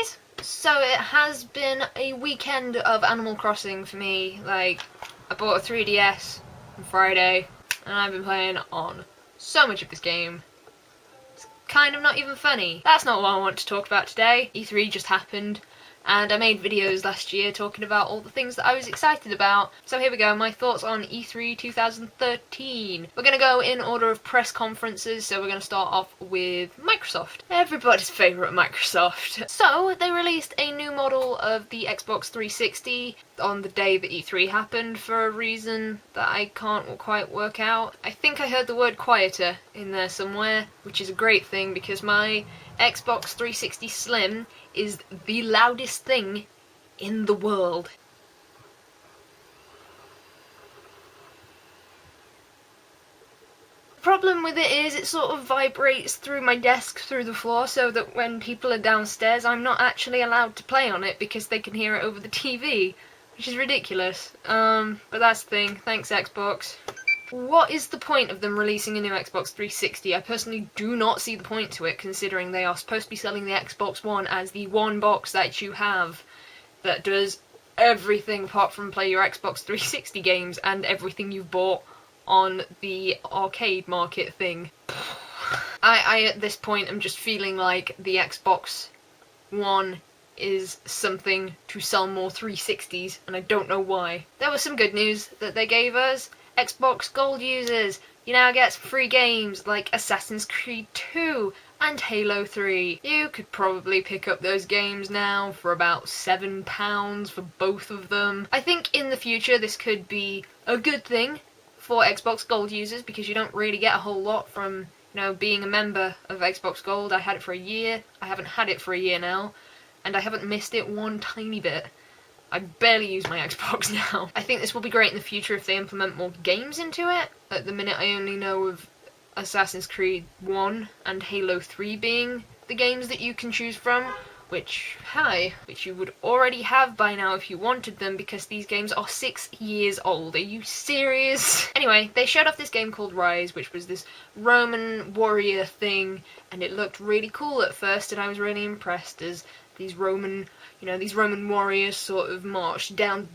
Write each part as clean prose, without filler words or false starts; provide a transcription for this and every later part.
guys! So it has been a weekend of Animal Crossing for me. Like, I bought a 3DS on Friday, and I've been playing on so much of this game. It's kind of not even funny. That's not what I want to talk about today. E3 just happened, and I made videos last year talking about all the things that I was excited about. So here we go, my thoughts on E3 2013. We're going to go in order of press conferences, so we're going to start off with Microsoft. Everybody's favourite Microsoft. So, they released a new model of the Xbox 360 on the day that E3 happened for a reason that I can't quite work out. I think I heard the word quieter in there somewhere, which is a great thing because my Xbox 360 Slim is the loudest thing in the world. The problem with it is it sort of vibrates through my desk through the floor so that when people are downstairs I'm not actually allowed to play on it because they can hear it over the TV, which is ridiculous. But that's the thing. Thanks, Xbox. What is the point of them releasing a new Xbox 360? I personally do not see the point to it, considering they are supposed to be selling the Xbox One as the one box that you have that does everything apart from play your Xbox 360 games and everything you've bought on the arcade market thing. I at this point am just feeling like the Xbox One is something to sell more 360s, and I don't know why. There was some good news that they gave us. Xbox Gold users, you now get some free games like Assassin's Creed 2 and Halo 3. You could probably pick up those games now for about £7 for both of them. I think in the future this could be a good thing for Xbox Gold users because you don't really get a whole lot from, you know, being a member of Xbox Gold. I had it for a year. I haven't had it for a year now, and I haven't missed it one tiny bit. I barely use my Xbox now. I think this will be great in the future if they implement more games into it. At the minute I only know of Assassin's Creed 1 and Halo 3 being the games that you can choose from, which you would already have by now if you wanted them because these games are 6 years old. Are you serious? Anyway, they showed off this game called Rise, which was this Roman warrior thing, and it looked really cool at first, and I was really impressed as these Roman warriors sort of marched down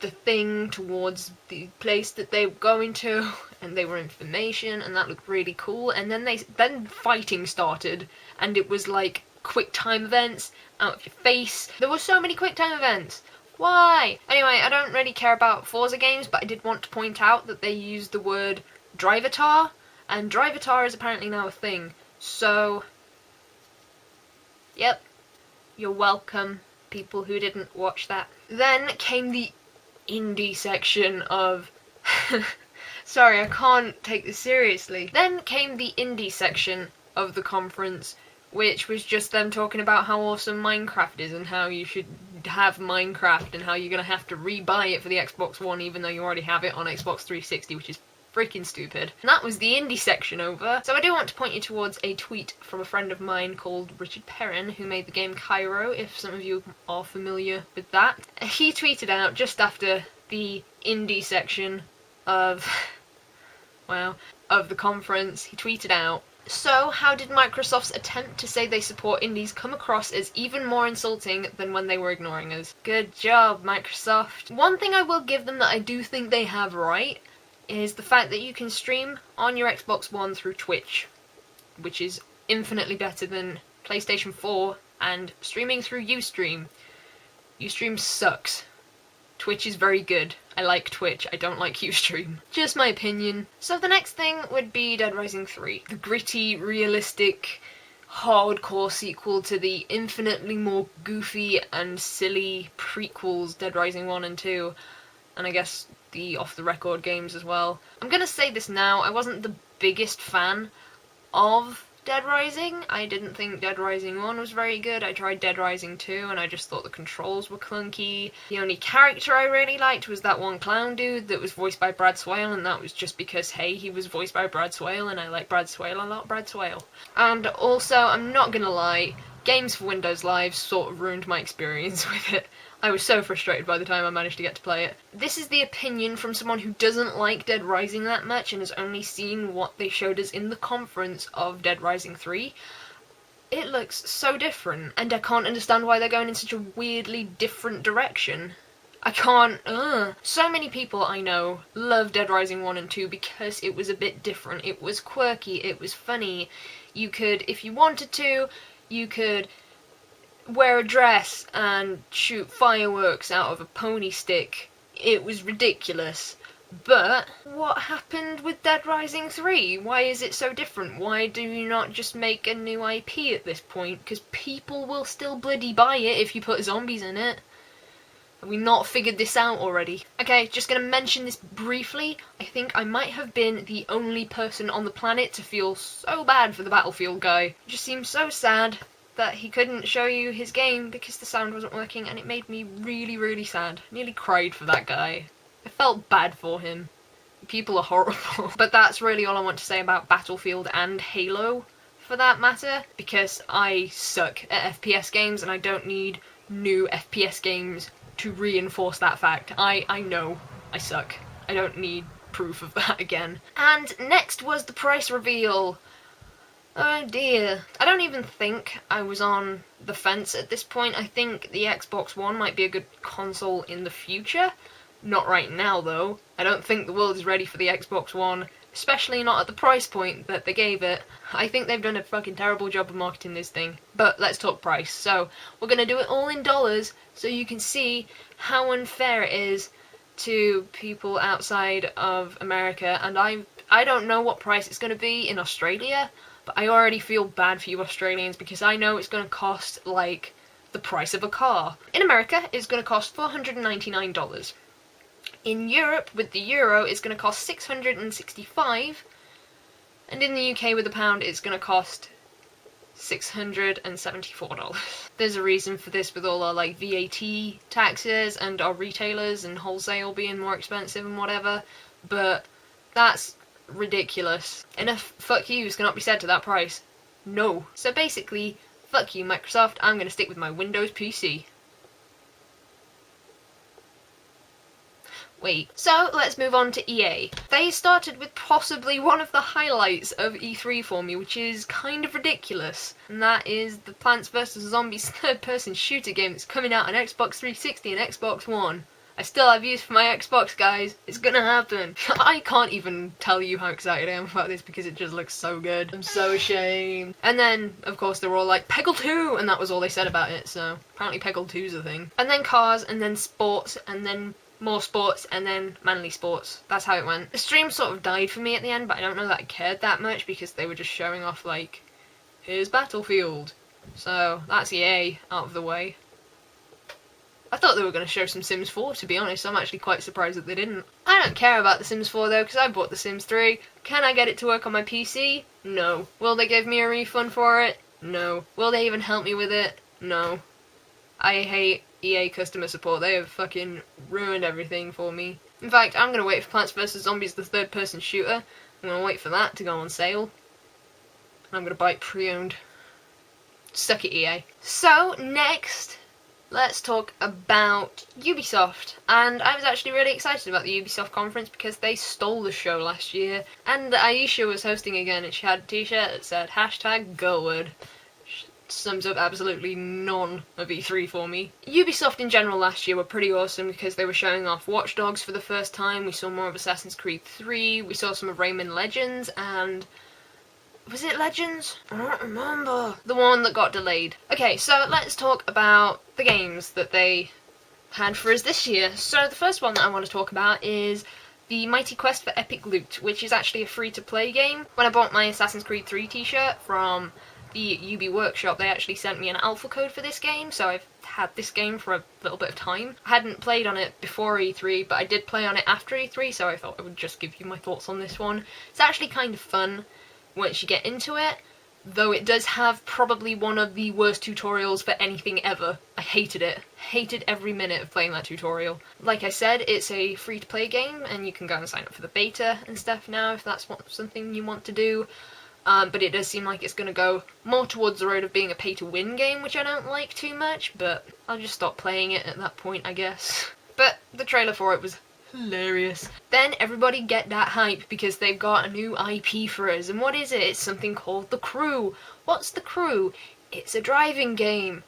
the thing towards the place that they were going to, and they were in formation, and that looked really cool. And then fighting started, and it was like quick time events out of your face. There were so many quick time events. Why? Anyway, I don't really care about Forza games, but I did want to point out that they used the word drivatar, and drivatar is apparently now a thing. So, yep. You're welcome, people who didn't watch that. Then came the indie section of... Sorry, I can't take this seriously. Then came the indie section of the conference, which was just them talking about how awesome Minecraft is and how you should have Minecraft and how you're going to have to re-buy it for the Xbox One even though you already have it on Xbox 360, which is freaking stupid. And that was the indie section over. So I do want to point you towards a tweet from a friend of mine called Richard Perrin, who made the game Cairo, if some of you are familiar with that. He tweeted out just after the indie section of, wow, of the conference, he tweeted out, "So, how did Microsoft's attempt to say they support indies come across as even more insulting than when they were ignoring us? Good job, Microsoft." One thing I will give them that I do think they have right is the fact that you can stream on your Xbox One through Twitch, which is infinitely better than PlayStation 4 and streaming through Ustream. Ustream sucks. Twitch is very good. I like Twitch, I don't like Ustream. Just my opinion. So the next thing would be Dead Rising 3. The gritty, realistic, hardcore sequel to the infinitely more goofy and silly prequels Dead Rising 1 and 2. And I guess the off-the-record games as well. I'm gonna say this now, I wasn't the biggest fan of Dead Rising. I didn't think Dead Rising 1 was very good. I tried Dead Rising 2 and I just thought the controls were clunky. The only character I really liked was that one clown dude that was voiced by Brad Swale, and that was just because, hey, he was voiced by Brad Swale and I like Brad Swale a lot, Brad Swale. And also, I'm not gonna lie, Games for Windows Live sort of ruined my experience with it. I was so frustrated by the time I managed to get to play it. This is the opinion from someone who doesn't like Dead Rising that much and has only seen what they showed us in the conference of Dead Rising 3. it looks so different, and I can't understand why they're going in such a weirdly different direction. I can't, So many people I know love Dead Rising 1 and 2 because it was a bit different. It was quirky, it was funny. You could, if you wanted to, you could wear a dress and shoot fireworks out of a pony stick. It was ridiculous. But what happened with Dead Rising 3? Why is it so different? Why do you not just make a new IP at this point? Because people will still bloody buy it if you put zombies in it. Have we not figured this out already? Okay, just gonna mention this briefly. I think I might have been the only person on the planet to feel so bad for the Battlefield guy. It just seems so sad that he couldn't show you his game because the sound wasn't working, and it made me really, really sad. Nearly cried for that guy. I felt bad for him. People are horrible. But that's really all I want to say about Battlefield and Halo, for that matter, because I suck at FPS games and I don't need new FPS games to reinforce that fact. I know I suck. I don't need proof of that again. And next was the price reveal. Oh dear. I don't even think I was on the fence at this point. I think the Xbox One might be a good console in the future. Not right now, though. I don't think the world is ready for the Xbox One, especially not at the price point that they gave it. I think they've done a fucking terrible job of marketing this thing. But let's talk price. So, we're gonna do it all in dollars, so you can see how unfair it is to people outside of America. And I don't know what price it's gonna be in Australia, but I already feel bad for you Australians because I know it's gonna cost, like, the price of a car. In America, it's gonna cost $499. In Europe, with the euro, it's going to cost $665, and in the UK with the pound, it's going to cost $674. There's a reason for this with all our, like, VAT taxes and our retailers and wholesale being more expensive and whatever, but that's ridiculous. Enough fuck yous cannot be said to that price. No. So basically, fuck you, Microsoft, I'm going to stick with my Windows PC. Wait. So, let's move on to EA. They started with possibly one of the highlights of E3 for me, which is kind of ridiculous. And that is the Plants vs. Zombies third-person shooter game that's coming out on Xbox 360 and Xbox One. I still have use for my Xbox, guys. It's gonna happen. I can't even tell you how excited I am about this because it just looks so good. I'm so ashamed. And then, of course, they were all like, Peggle 2! And that was all they said about it, so apparently Peggle 2's a thing. And then cars, and then sports, and then more sports, and then manly sports. That's how it went. The stream sort of died for me at the end, but I don't know that I cared that much because they were just showing off, like, here's Battlefield. So, that's EA out of the way. I thought they were going to show some Sims 4, to be honest. I'm actually quite surprised that they didn't. I don't care about the Sims 4 though, because I bought the Sims 3. Can I get it to work on my PC? No. Will they give me a refund for it? No. Will they even help me with it? No. I hate EA customer support. They have fucking ruined everything for me. In fact, I'm gonna wait for Plants vs. Zombies, the third-person shooter. I'm gonna wait for that to go on sale. And I'm gonna buy it pre-owned. Suck it, EA. So, next, let's talk about Ubisoft. And I was actually really excited about the Ubisoft conference because they stole the show last year. And Aisha was hosting again, and she had a t-shirt that said #Girlwood. Sums up absolutely none of E3 for me. Ubisoft in general last year were pretty awesome because they were showing off Watch Dogs for the first time, we saw more of Assassin's Creed 3, we saw some of Rayman Legends, and... was it Legends? I don't remember. The one that got delayed. Okay, so let's talk about the games that they had for us this year. So the first one that I want to talk about is the Mighty Quest for Epic Loot, which is actually a free-to-play game. When I bought my Assassin's Creed 3 t-shirt from the UB Workshop, they actually sent me an alpha code for this game, so I've had this game for a little bit of time. I hadn't played on it before E3, but I did play on it after E3, so I thought I would just give you my thoughts on this one. It's actually kind of fun once you get into it, though it does have probably one of the worst tutorials for anything ever. I hated it. Hated every minute of playing that tutorial. Like I said, it's a free-to-play game, and you can go and sign up for the beta and stuff now if that's something you want to do. But it does seem like it's going to go more towards the road of being a pay-to-win game, which I don't like too much, but I'll just stop playing it at that point, I guess. But the trailer for it was hilarious. Then everybody get that hype because they've got a new IP for us, and what is it? It's something called The Crew. What's The Crew? It's a driving game.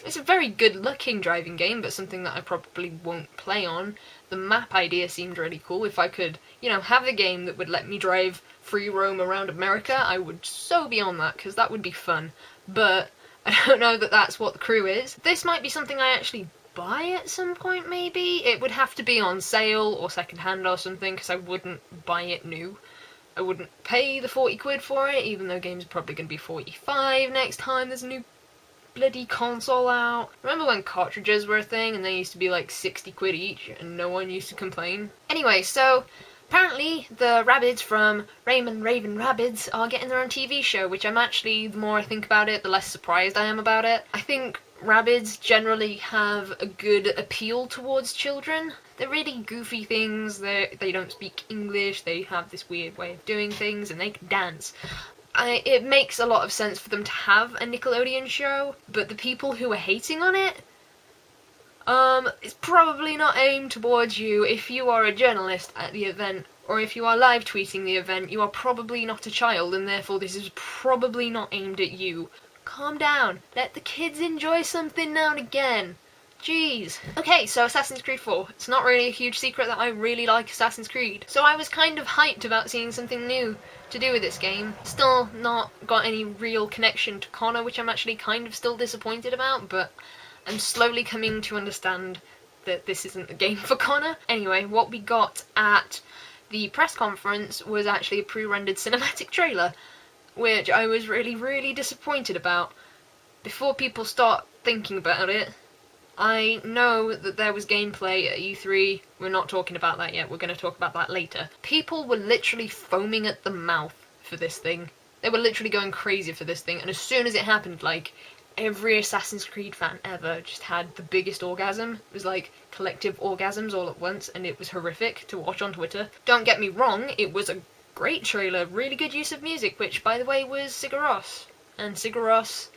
It's a very good looking driving game, but something that I probably won't play on. The map idea seemed really cool. If I could, have a game that would let me drive free roam around America, I would so be on that, because that would be fun. But I don't know that that's what the crew is. This might be something I actually buy at some point, maybe. It would have to be on sale or secondhand or something, because I wouldn't buy it new. I wouldn't pay the 40 quid for it, even though games are probably going to be 45 next time there's a new bloody console out. Remember when cartridges were a thing and they used to be like 60 quid each and no one used to complain? Anyway, so apparently the Rabbids from Raymond Raven Rabbids are getting their own TV show, which I'm actually, the more I think about it, the less surprised I am about it. I think Rabbids generally have a good appeal towards children. They're really goofy things, they don't speak English, they have this weird way of doing things, and they can dance. It makes a lot of sense for them to have a Nickelodeon show, but the people who are hating on it, it's probably not aimed towards you. If you are a journalist at the event, or if you are live tweeting the event, you are probably not a child, and therefore this is probably not aimed at you. Calm down. Let the kids enjoy something now and again. Jeez. Okay, so Assassin's Creed 4. It's not really a huge secret that I really like Assassin's Creed. So I was kind of hyped about seeing something new to do with this game. Still not got any real connection to Connor, which I'm actually kind of still disappointed about, but I'm slowly coming to understand that this isn't a game for Connor. Anyway, what we got at the press conference was actually a pre-rendered cinematic trailer, which I was really, really disappointed about. Before people start thinking about it, I know that there was gameplay at E3. We're not talking about that yet, we're going to talk about that later. People were literally foaming at the mouth for this thing. They were literally going crazy for this thing, and as soon as it happened, like, every Assassin's Creed fan ever just had the biggest orgasm. It was like collective orgasms all at once, and it was horrific to watch on Twitter. Don't get me wrong, it was a great trailer, really good use of music, which, by the way, was Sigur Rós. And Sigur Rós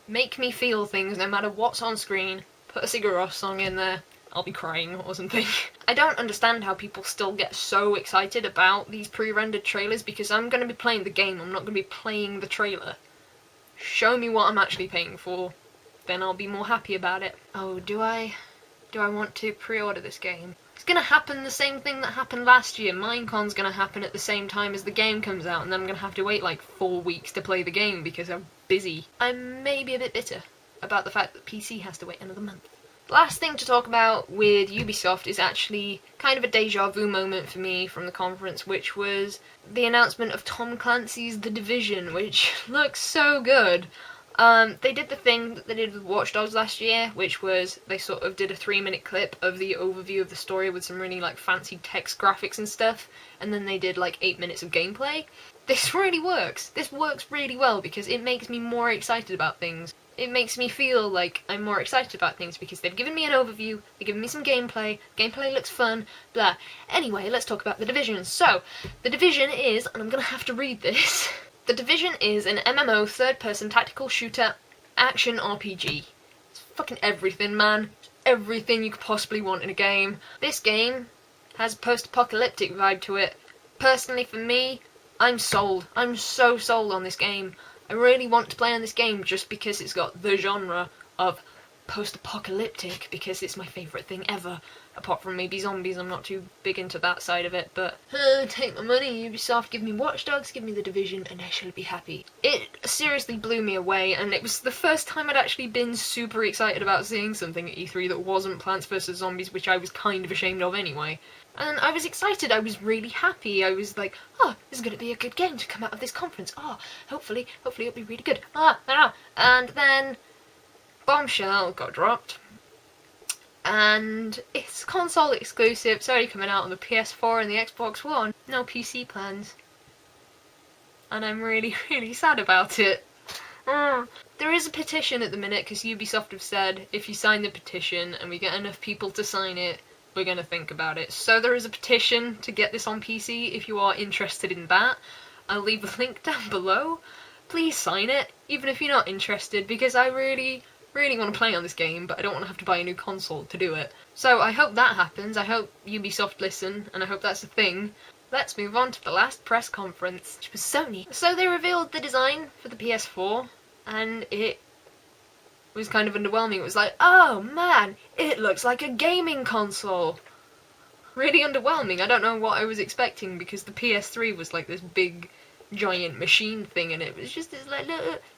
make me feel things no matter what's on screen. Put a Sigur Rós song in there, I'll be crying or something. I don't understand how people still get so excited about these pre-rendered trailers, because I'm going to be playing the game, I'm not going to be playing the trailer. Show me what I'm actually paying for, then I'll be more happy about it. Oh, do I want to pre-order this game? It's gonna happen the same thing that happened last year. Minecon's gonna happen at the same time as the game comes out, and then I'm gonna have to wait like 4 weeks to play the game because I'm busy. I'm maybe a bit bitter about the fact that PC has to wait another month. The last thing to talk about with Ubisoft is actually kind of a deja vu moment for me from the conference, which was the announcement of Tom Clancy's The Division, which looks so good. They did the thing that they did with Watch Dogs last year, which was they sort of did a 3-minute clip of the overview of the story with some really like fancy text graphics and stuff, and then they did like 8 minutes of gameplay. This really works. This works really well because it makes me more excited about things. It makes me feel like I'm more excited about things because they've given me an overview, they've given me some gameplay looks fun, blah. Anyway, let's talk about The Division. So, The Division is, and I'm gonna have to read this, The Division is an MMO third-person tactical shooter action RPG. It's fucking everything, man. It's everything you could possibly want in a game. This game has a post-apocalyptic vibe to it. Personally, for me, I'm sold. I'm so sold on this game. I really want to play on this game just because it's got the genre of post-apocalyptic, because it's my favourite thing ever. Apart from maybe zombies, I'm not too big into that side of it, but take my money, Ubisoft, give me Watch Dogs, give me The Division, and I shall be happy. It seriously blew me away, and it was the first time I'd actually been super excited about seeing something at E3 that wasn't Plants vs Zombies, which I was kind of ashamed of anyway. And I was excited, I was really happy, I was like, oh, this is going to be a good game to come out of this conference, oh, hopefully it'll be really good, and then Bombshell got dropped, and it's console exclusive, it's already coming out on the PS4 and the Xbox One, no PC plans, and I'm really, really sad about it. There is a petition at the minute, because Ubisoft have said, if you sign the petition and we get enough people to sign it, we're going to think about it. So there is a petition to get this on PC if you are interested in that. I'll leave a link down below. Please sign it, even if you're not interested, because I really want to play on this game, but I don't want to have to buy a new console to do it. So I hope that happens, I hope Ubisoft listen, and I hope that's a thing. Let's move on to the last press conference, which was Sony. So they revealed the design for the PS4, and it was kind of underwhelming. It was like, oh man, it looks like a gaming console. Really underwhelming. I don't know what I was expecting, because the PS3 was like this big giant machine thing, and it was just this like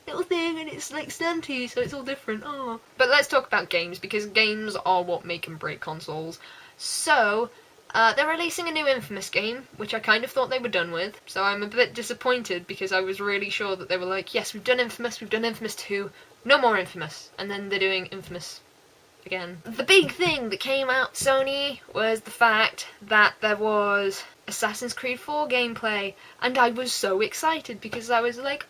little thing, and it's like stunty, so it's all different. Oh. But let's talk about games, because games are what make and break consoles. So they're releasing a new Infamous game, which I kind of thought they were done with, so I'm a bit disappointed, because I was really sure that they were like, yes, we've done Infamous 2, no more Infamous, and then they're doing Infamous again. The big thing that came out Sony was the fact that there was Assassin's Creed 4 gameplay, and I was so excited, because I was like,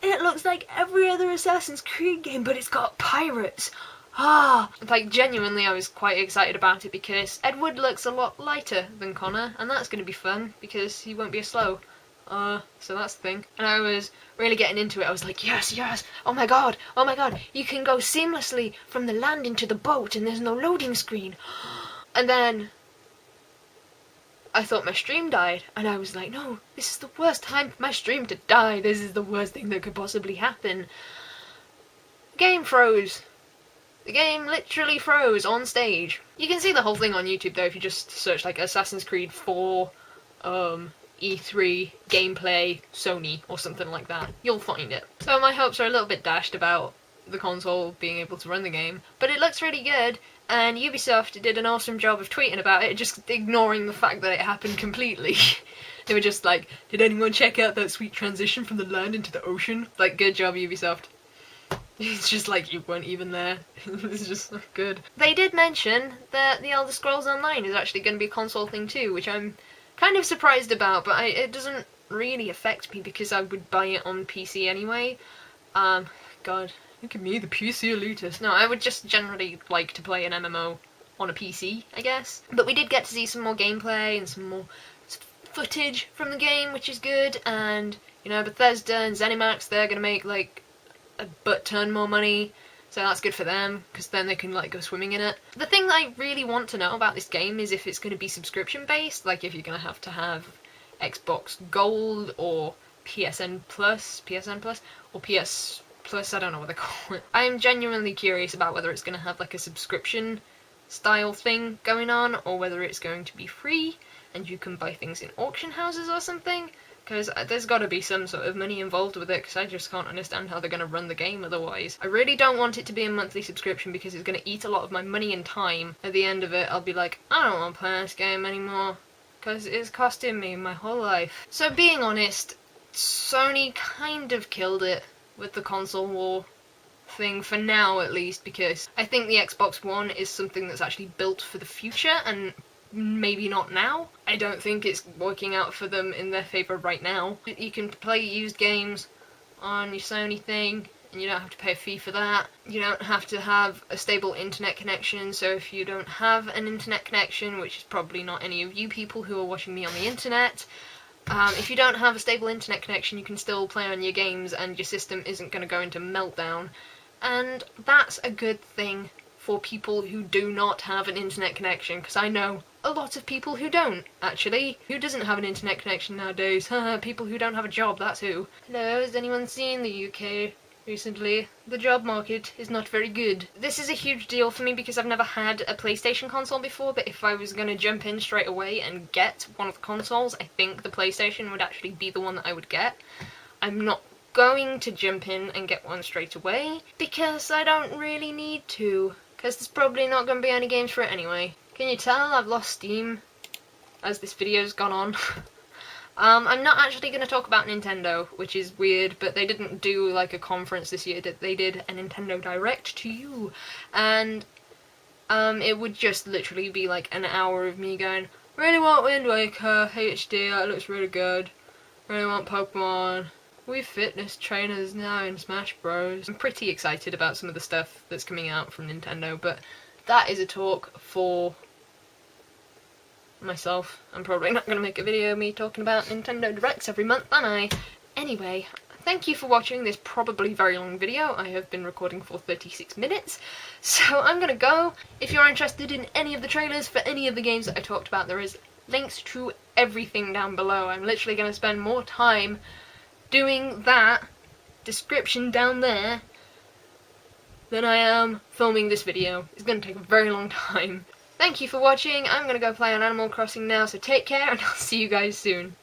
it looks like every other Assassin's Creed game, but it's got pirates. Like, genuinely, I was quite excited about it, because Edward looks a lot lighter than Connor, and that's going to be fun, because he won't be as slow. So that's the thing. And I was really getting into it. I was like, yes, oh my god, you can go seamlessly from the land into the boat, and there's no loading screen. And then I thought my stream died, and I was like, no, this is the worst time for my stream to die. This is the worst thing that could possibly happen. The game froze. The game literally froze on stage. You can see the whole thing on YouTube though if you just search like Assassin's Creed 4 E3 gameplay Sony or something like that. You'll find it. So my hopes are a little bit dashed about the console being able to run the game, but it looks really good, and Ubisoft did an awesome job of tweeting about it, just ignoring the fact that it happened completely. They were just like, did anyone check out that sweet transition from the land into the ocean? Like, good job Ubisoft. It's just like you weren't even there. It's just so good. They did mention that the Elder Scrolls Online is actually going to be a console thing too, which I'm kind of surprised about, but it doesn't really affect me because I would buy it on PC anyway. God, look at me, the PC elitist. No, I would just generally like to play an MMO on a PC, I guess. But we did get to see some more gameplay and some more footage from the game, which is good, and, you know, Bethesda and ZeniMax, they're gonna make, like, a butt ton more money, so that's good for them, because then they can like go swimming in it. The thing that I really want to know about this game is if it's going to be subscription based, like if you're going to have Xbox Gold or PSN Plus, or PS Plus, I don't know what they call it. I'm genuinely curious about whether it's going to have like a subscription style thing going on, or whether it's going to be free and you can buy things in auction houses or something. Because there's got to be some sort of money involved with it, because I just can't understand how they're going to run the game otherwise. I really don't want it to be a monthly subscription, because it's going to eat a lot of my money and time. At the end of it, I'll be like, I don't want to play this game anymore, because it's costing me my whole life. So being honest, Sony kind of killed it with the console war thing, for now at least, because I think the Xbox One is something that's actually built for the future, and maybe not now. I don't think it's working out for them in their favour right now. You can play used games on your Sony thing, and you don't have to pay a fee for that. You don't have to have a stable internet connection, so if you don't have an internet connection, which is probably not any of you people who are watching me on the internet, if you don't have a stable internet connection, you can still play on your games and your system isn't going to go into meltdown. And that's a good thing for people who do not have an internet connection, because I know a lot of people who don't, actually. Who doesn't have an internet connection nowadays? People who don't have a job, that's who. Hello, has anyone seen the UK recently? The job market is not very good. This is a huge deal for me because I've never had a PlayStation console before, but if I was going to jump in straight away and get one of the consoles, I think the PlayStation would actually be the one that I would get. I'm not going to jump in and get one straight away, because I don't really need to. Because there's probably not going to be any games for it anyway. Can you tell I've lost steam as this video's gone on? I'm not actually going to talk about Nintendo, which is weird, but they didn't do like a conference this year. They did a Nintendo Direct to you, and it would just literally be like an hour of me going, really want Wind Waker HD, that looks really good. Really want Pokemon. We're fitness trainers now in Smash Bros. I'm pretty excited about some of the stuff that's coming out from Nintendo, but that is a talk for myself. I'm probably not going to make a video of me talking about Nintendo Directs every month, am I? Anyway, thank you for watching this probably very long video. I have been recording for 36 minutes, so I'm going to go. If you're interested in any of the trailers for any of the games that I talked about, there is links to everything down below. I'm literally going to spend more time doing that description down there than I am filming this video. It's going to take a very long time. Thank you for watching. I'm going to go play on Animal Crossing now, so take care and I'll see you guys soon.